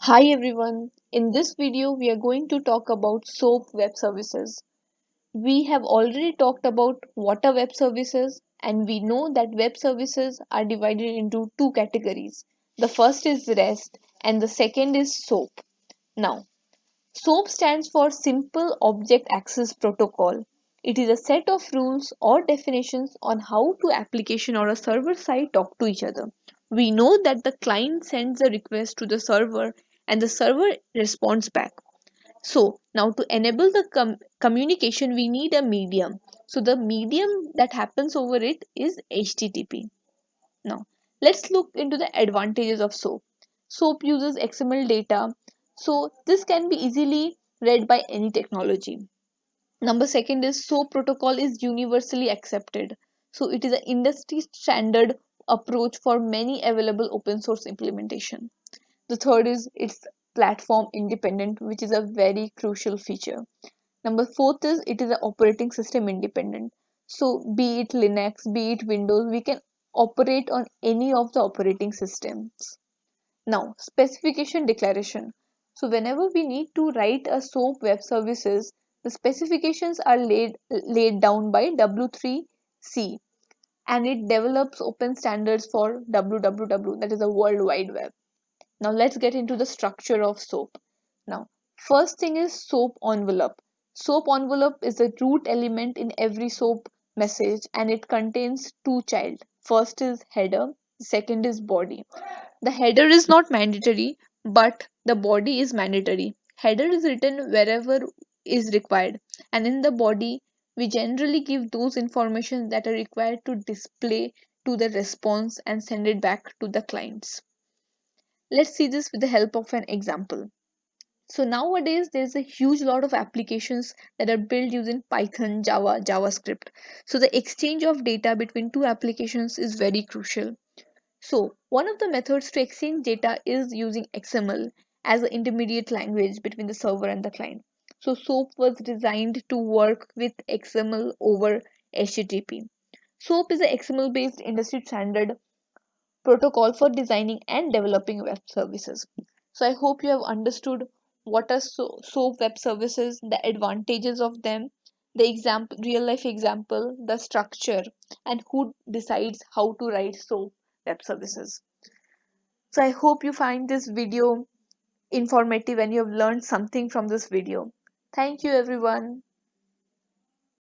Hi everyone, in this video we are going to talk about SOAP web services. We have already talked about what are web services and we know that web services are divided into two categories. The first is REST and the second is SOAP. Now, SOAP stands for Simple Object Access Protocol. It is a set of rules or definitions on how two application or a server side talk to each other. We know that the client sends a request to the server and the server responds back. So now to enable the communication we need a medium. So the medium that happens over it is HTTP. Now, let's look into the advantages of SOAP. SOAP uses XML data, so this can be easily read by any technology. Number second is SOAP protocol is universally accepted. So it is an industry standard approach for many available open source implementation. The third is it's platform independent, which is a very crucial feature. Number fourth is it is an operating system independent. So be it Linux, be it Windows, we can operate on any of the operating systems. Now, specification declaration. So whenever we need to write a SOAP web services, the specifications are laid down by W3C and it develops open standards for www, that is the World Wide Web. Now let's get into the structure of SOAP. Now, first thing is SOAP envelope. SOAP envelope is a root element in every SOAP message and it contains two child. First is header, second is body. The header is not mandatory, but the body is mandatory. Header is written wherever is required, and in the body, we generally give those information that are required to display to the response and send it back to the clients. Let's see this with the help of an example. So nowadays there's a huge lot of applications that are built using Python, Java, JavaScript. So the exchange of data between two applications is very crucial. So one of the methods to exchange data is using XML as an intermediate language between the server and the client. So SOAP was designed to work with XML over HTTP. SOAP is an XML based industry standard protocol for designing and developing web services. So I hope you have understood what are SOAP web services, the advantages of them, the example, real life example, the structure, and who decides how to write SOAP web services. So I hope you find this video informative and you have learned something from this video. Thank you everyone.